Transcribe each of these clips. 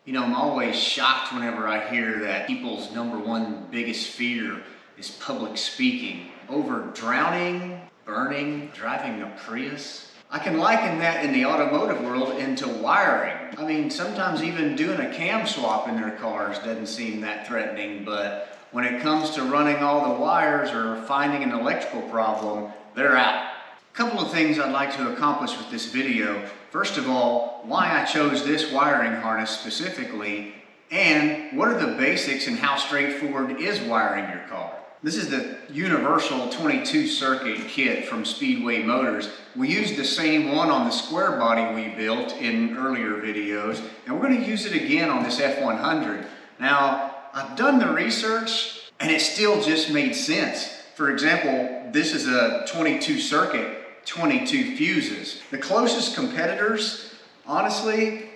You know, I'm always shocked whenever I hear that people's #1 biggest fear is public speaking. Over drowning, burning, driving a Prius. I can liken that in the automotive world into wiring. I mean, sometimes even doing a cam swap in their cars doesn't seem that threatening, but when it comes to running all the wires or finding an electrical problem, they're out. A couple of things I'd like to accomplish with this video. First of all, why I chose this wiring harness specifically, and what are the basics and how straightforward is wiring your car. This is the universal 22 circuit kit from Speedway Motors. We used the same one on the square body we built in earlier videos, and we're going to use it again on this F100. Now, I've done the research and it still just made sense. For example, this is a 22 circuit, 22 fuses. The closest competitors, honestly,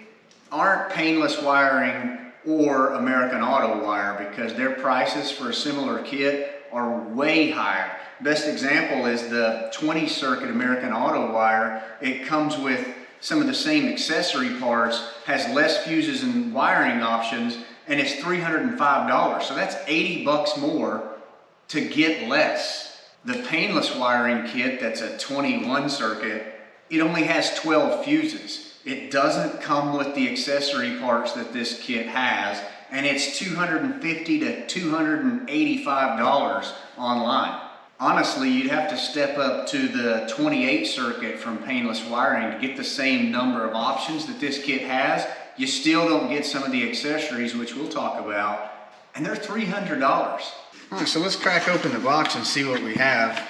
aren't Painless Wiring or American Auto Wire, because their prices for a similar kit are way higher. Best example is the 20 circuit American Auto Wire. It comes with some of the same accessory parts, has less fuses and wiring options, and it's $305. So that's 80 bucks more to get less. The Painless Wiring kit, that's a 21 circuit, it only has 12 fuses. It doesn't come with the accessory parts that this kit has, and it's $250 to $285 online. Honestly, you'd have to step up to the 28 circuit from Painless Wiring to get the same number of options that this kit has. You still don't get some of the accessories, which we'll talk about, and they're $300. All right, so let's crack open the box and see what we have.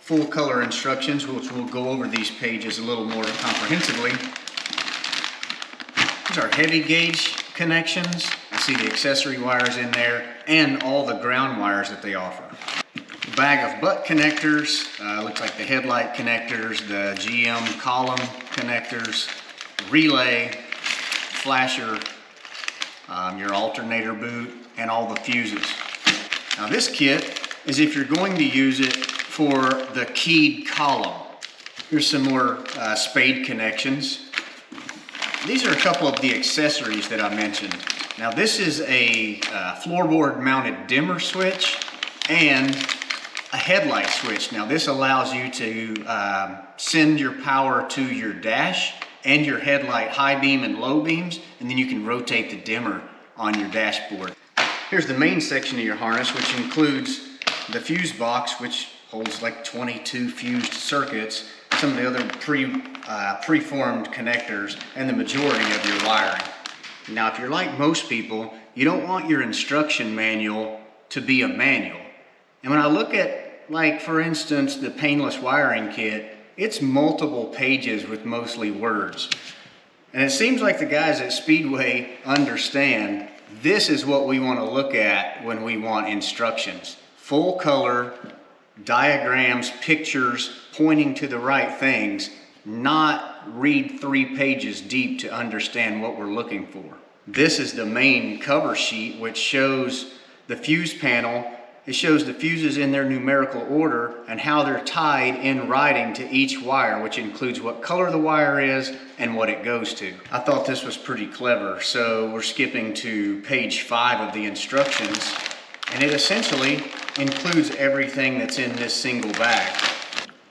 Full color instructions, which we'll go over these pages a little more comprehensively. These are heavy gauge connections. I see the accessory wires in there and all the ground wires that they offer. Bag of butt connectors, looks like the headlight connectors, the GM column connectors, relay, flasher, your alternator boot, and all the fuses. Now this kit is if you're going to use it for the keyed column. Here's some more spade connections. These are a couple of the accessories that I mentioned. Now this is a floorboard mounted dimmer switch and a headlight switch. Now this allows you to send your power to your dash and your headlight high beam and low beams, and then you can rotate the dimmer on your dashboard. Here's the main section of your harness, which includes the fuse box, which holds like 22 fused circuits, some of the other preformed connectors, and the majority of your wiring. Now, if you're like most people, you don't want your instruction manual to be a manual. And when I look at, like, for instance, the Painless Wiring kit, it's multiple pages with mostly words. And it seems like the guys at Speedway understand this is what we want to look at when we want instructions. Full color, diagrams, pictures pointing to the right things, not read 3 pages deep to understand what we're looking for. This is the main cover sheet, which shows the fuse panel. It shows the fuses in their numerical order and how they're tied in writing to each wire, which includes what color the wire is and what it goes to. I thought this was pretty clever, so we're skipping to page 5 of the instructions, and it essentially includes everything that's in this single bag.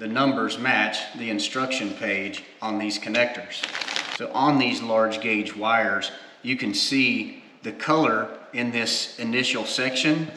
The numbers match the instruction page on these connectors. So on these large gauge wires, you can see the color in this initial section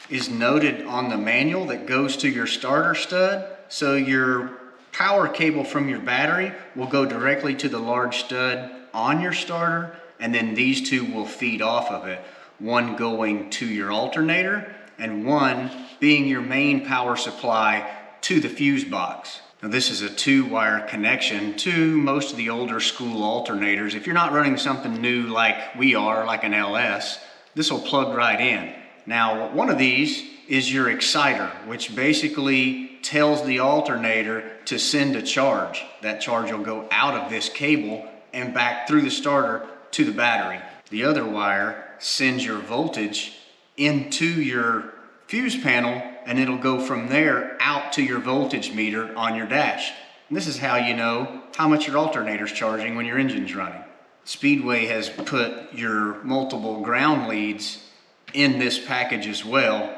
is noted on the manual that goes to your starter stud. So your power cable from your battery will go directly to the large stud on your starter, and then these two will feed off of it. One going to your alternator and one being your main power supply to the fuse box. Now this is a 2-wire connection to most of the older school alternators. If you're not running something new like we are, like an LS, this will plug right in. Now, one of these is your exciter, which basically tells the alternator to send a charge. That charge will go out of this cable and back through the starter to the battery. The other wire sends your voltage into your fuse panel, and it'll go from there out to your voltage meter on your dash. And this is how you know how much your alternator's charging when your engine's running. Speedway has put your multiple ground leads in this package as well.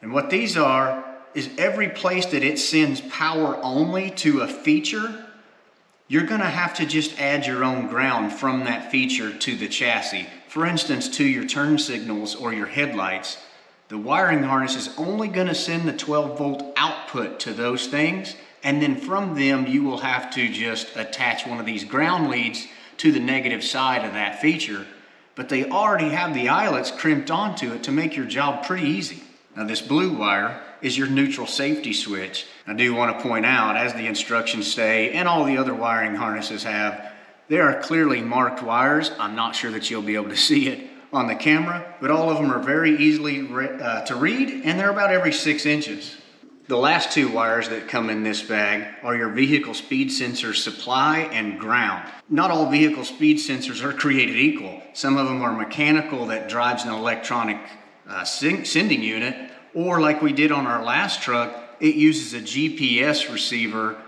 And what these are is every place that it sends power only to a feature, you're going to have to just add your own ground from that feature to the chassis. For instance, to your turn signals or your headlights. The wiring harness is only going to send the 12-volt output to those things, and then from them you will have to just attach one of these ground leads to the negative side of that feature. But they already have the eyelets crimped onto it to make your job pretty easy. Now this blue wire is your neutral safety switch. I do want to point out, as the instructions say, and all the other wiring harnesses have, there are clearly marked wires. I'm not sure that you'll be able to see it on the camera, but all of them are very easily to read, and they're about every 6 inches. The last 2 wires that come in this bag are your vehicle speed sensor supply and ground. Not all vehicle speed sensors are created equal. Some of them are mechanical that drives an electronic sending unit, or like we did on our last truck, it uses a GPS receiver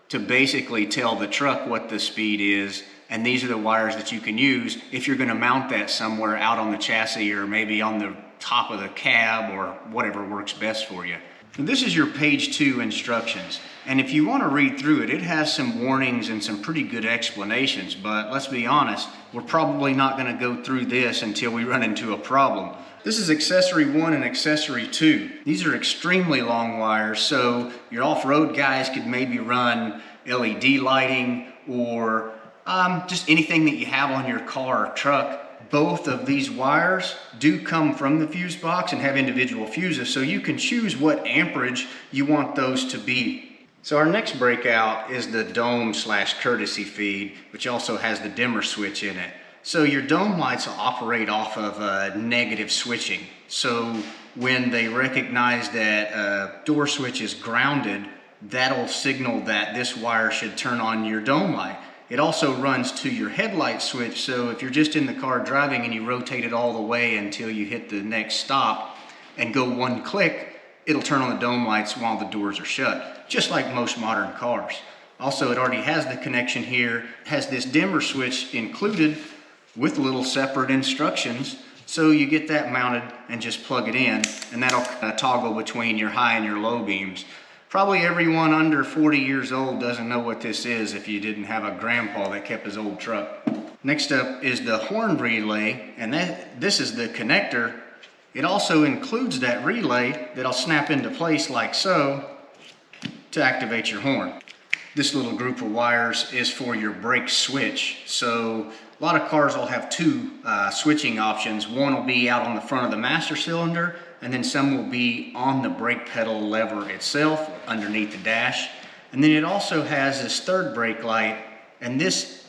to basically tell the truck what the speed is. And these are the wires that you can use if you're going to mount that somewhere out on the chassis or maybe on the top of the cab or whatever works best for you. And this is your page 2 instructions. And if you want to read through it, it has some warnings and some pretty good explanations. But let's be honest, we're probably not going to go through this until we run into a problem. This is accessory 1 and accessory 2. These are extremely long wires, so your off-road guys could maybe run LED lighting or just anything that you have on your car or truck. Both of these wires do come from the fuse box and have individual fuses, so you can choose what amperage you want those to be. So our next breakout is the dome/courtesy feed, which also has the dimmer switch in it. So your dome lights operate off of negative switching. So when they recognize that a door switch is grounded, that'll signal that this wire should turn on your dome light. It also runs to your headlight switch, so if you're just in the car driving and you rotate it all the way until you hit the next stop and go 1 click, it'll turn on the dome lights while the doors are shut, just like most modern cars. Also, it already has the connection here, has this dimmer switch included with little separate instructions, so you get that mounted and just plug it in, and that'll toggle between your high and your low beams. Probably everyone under 40 years old doesn't know what this is if you didn't have a grandpa that kept his old truck. Next up is the horn relay, and this is the connector. It also includes that relay that'll snap into place like so to activate your horn. This little group of wires is for your brake switch. So a lot of cars will have 2 switching options. One will be out on the front of the master cylinder, and then some will be on the brake pedal lever itself underneath the dash. And then it also has this third brake light, and this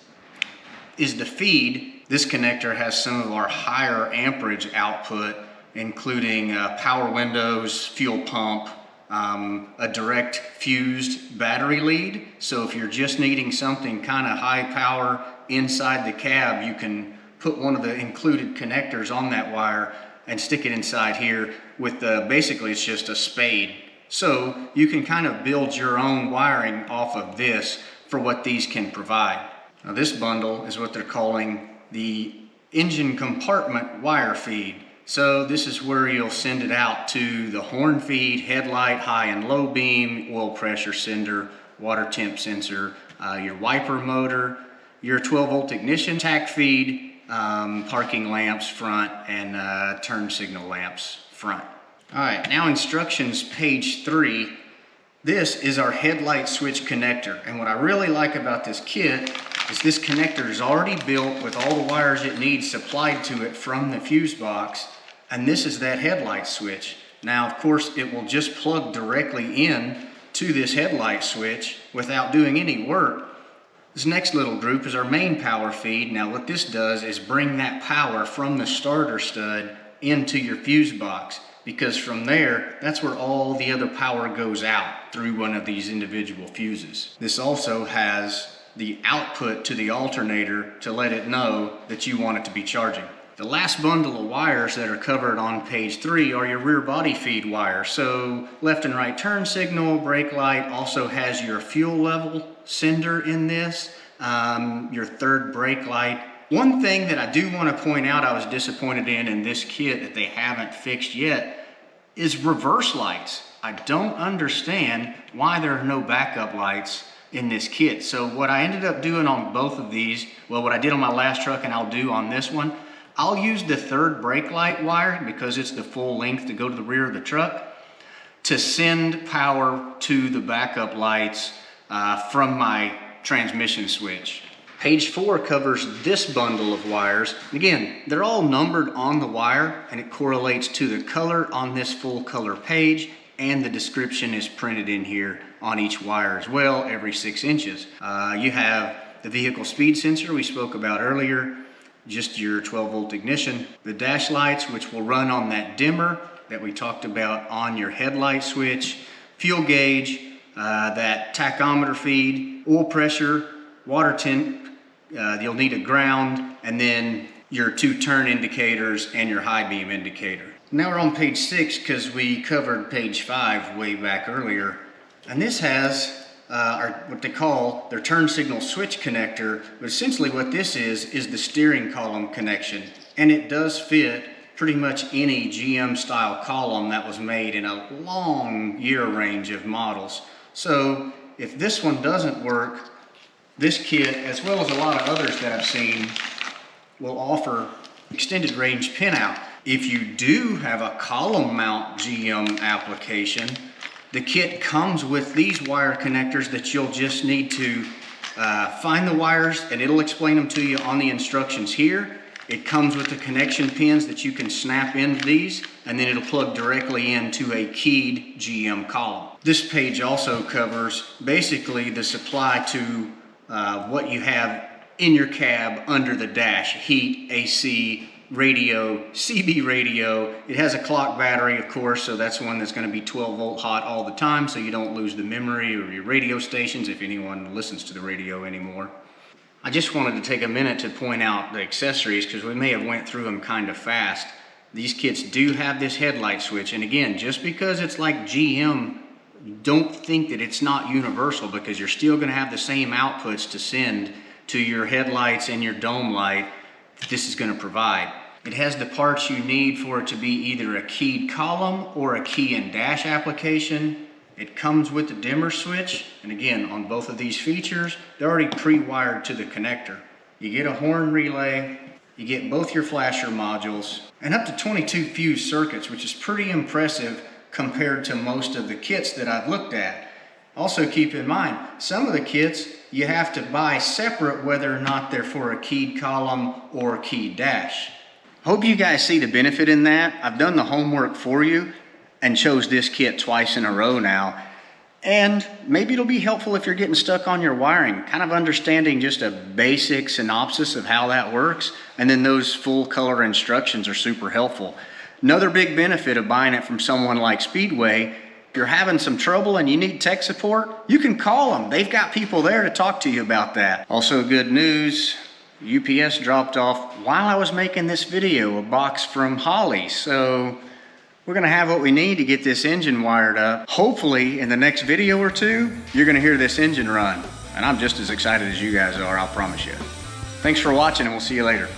is the feed. This connector has some of our higher amperage output, including power windows, fuel pump, a direct fused battery lead. So if you're just needing something kind of high power inside the cab, you can put one of the included connectors on that wire and stick it inside here with basically it's just a spade. So you can kind of build your own wiring off of this for what these can provide. Now this bundle is what they're calling the engine compartment wire feed. So this is where you'll send it out to the horn feed, headlight, high and low beam, oil pressure sender, water temp sensor, your wiper motor, your 12-volt ignition, tack feed, parking lamps front, and turn signal lamps front. All right, now instructions page 3. This is our headlight switch connector, and what I really like about this kit is this connector is already built with all the wires it needs supplied to it from the fuse box, and this is that headlight switch. Now, of course, it will just plug directly in to this headlight switch without doing any work. This next little group is our main power feed. Now what this does is bring that power from the starter stud into your fuse box, because from there, that's where all the other power goes out through one of these individual fuses. This also has the output to the alternator to let it know that you want it to be charging. The last bundle of wires that are covered on page 3 are your rear body feed wires. So left and right turn signal, brake light, also has your fuel level sender in this, your third brake light, One thing that I do want to point out I was disappointed in this kit that they haven't fixed yet is reverse lights. I don't understand why there are no backup lights in this kit. So what I ended up doing on both of these, well, what I did on my last truck and I'll do on this one, I'll use the third brake light wire because it's the full length to go to the rear of the truck to send power to the backup lights from my transmission switch. Page 4 covers this bundle of wires. Again, they're all numbered on the wire and it correlates to the color on this full color page, and the description is printed in here on each wire as well, every 6 inches. You have the vehicle speed sensor we spoke about earlier, just your 12 volt ignition, the dash lights which will run on that dimmer that we talked about on your headlight switch, fuel gauge, that tachometer feed, oil pressure, water temp, you'll need a ground, and then your 2 turn indicators and your high beam indicator. Now we're on page 6 because we covered page 5 way back earlier, and this has what they call their turn signal switch connector, but essentially what this is the steering column connection, and it does fit pretty much any GM style column that was made in a long year range of models. So if this one doesn't work, this kit, as well as a lot of others that I've seen, will offer extended range pinout. If you do have a column mount GM application, the kit comes with these wire connectors that you'll just need to find the wires, and it'll explain them to you on the instructions here. It comes with the connection pins that you can snap into these, and then it'll plug directly into a keyed GM column. This page also covers basically the supply to what you have in your cab under the dash: heat, AC, radio, CB radio. It has a clock battery, of course, so that's one that's going to be 12 volt hot all the time, so you don't lose the memory or your radio stations if anyone listens to the radio anymore. I just wanted to take a minute to point out the accessories because we may have went through them kind of fast. These kits do have this headlight switch, and again, just because it's like GM, don't think that it's not universal, because you're still going to have the same outputs to send to your headlights and your dome light that this is going to provide. It has the parts you need for it to be either a keyed column or a key and dash application. It comes with the dimmer switch, and again, on both of these features, they're already pre-wired to the connector. You get a horn relay, you get both your flasher modules, and up to 22 fuse circuits, which is pretty impressive compared to most of the kits that I've looked at. Also keep in mind, some of the kits you have to buy separate whether or not they're for a keyed column or a keyed dash. Hope you guys see the benefit in that. I've done the homework for you and chose this kit twice in a row now. And maybe it'll be helpful if you're getting stuck on your wiring, kind of understanding just a basic synopsis of how that works. And then those full color instructions are super helpful. Another big benefit of buying it from someone like Speedway, if you're having some trouble and you need tech support, you can call them. They've got people there to talk to you about that. Also good news, UPS dropped off while I was making this video a box from Holley. So we're gonna have what we need to get this engine wired up. Hopefully in the next video or two, you're gonna hear this engine run. And I'm just as excited as you guys are, I'll promise you. Thanks for watching, and we'll see you later.